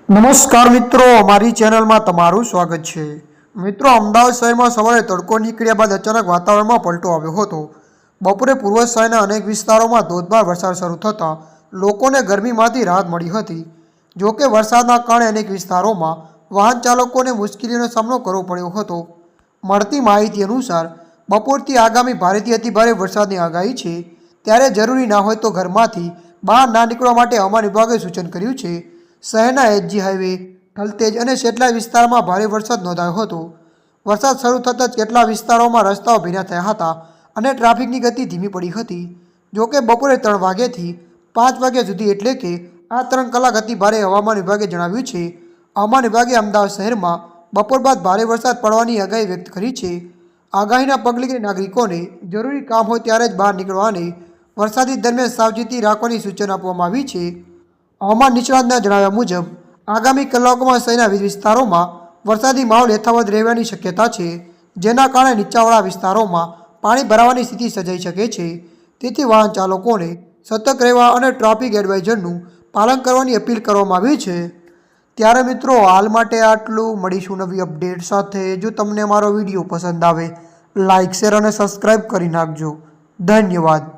નમસ્કાર મિત્રો, અમારી ચેનલમાં તમારું સ્વાગત છે। મિત્રો, અમદાવાદ શહેરમાં સવારે તડકો નીકળ્યા બાદ અચાનક વાતાવરણમાં પલટો આવ્યો હતો। બપોરે પૂર્વ શહેરના અનેક વિસ્તારોમાં ધોધમાર વરસાદ શરૂ થતાં લોકોને ગરમીમાંથી રાહત મળી હતી। જોકે વરસાદના કારણે અનેક વિસ્તારોમાં વાહન ચાલકોને મુશ્કેલીઓનો સામનો કરવો પડ્યો હતો। મળતી માહિતી અનુસાર બપોરથી આગામી ભારેથી અતિભારે વરસાદની આગાહી છે, ત્યારે જરૂરી ના હોય તો ઘરમાંથી બહાર ના નીકળવા માટે હવામાન વિભાગે સૂચન કર્યું છે। શહેરના એચજી હાઈવે, થલતેજ અને સેટલાઇટ વિસ્તારમાં ભારે વરસાદ નોંધાયો હતો। વરસાદ શરૂ થતાં જ કેટલાક વિસ્તારોમાં રસ્તાઓ ભીના થયા હતા અને ટ્રાફિકની ગતિ ધીમી પડી હતી। જોકે બપોરે 3 વાગ્યાથી 5 વાગ્યા સુધી એટલે કે આ 3 કલાક અતિ ભારે હવામાન વિભાગે જણાવ્યું છે। હવામાન વિભાગે અમદાવાદ શહેરમાં બપોર બાદ ભારે વરસાદ પડવાની આગાહી વ્યક્ત કરી છે। આગાહીના પગલે નાગરિકોને જરૂરી કામ હોય ત્યારે જ બહાર નીકળવા અને વરસાદી દરમિયાન સાવચેતી રાખવાની સૂચના આપવામાં આવી છે। હવામાન નિષ્ણાતના જણાવ્યા મુજબ આગામી કલાકોમાં શહેરના વિવિધ વિસ્તારોમાં વરસાદી માહોલ યથાવત રહેવાની શક્યતા છે, જેના કારણે નીચાણવાળા વિસ્તારોમાં પાણી ભરાવાની સ્થિતિ સર્જાઈ શકે છે। તેથી વાહન ચાલકોને સતર્ક રહેવા અને ટ્રાફિક એડવાઇઝરનું પાલન કરવાની અપીલ કરવામાં આવી છે। ત્યારે મિત્રો, હાલ માટે આટલું। મળીશું નવી અપડેટ સાથે। જો તમને અમારો વિડીયો પસંદ આવે, લાઇક, શેર અને સબસ્ક્રાઈબ કરી નાખજો। ધન્યવાદ।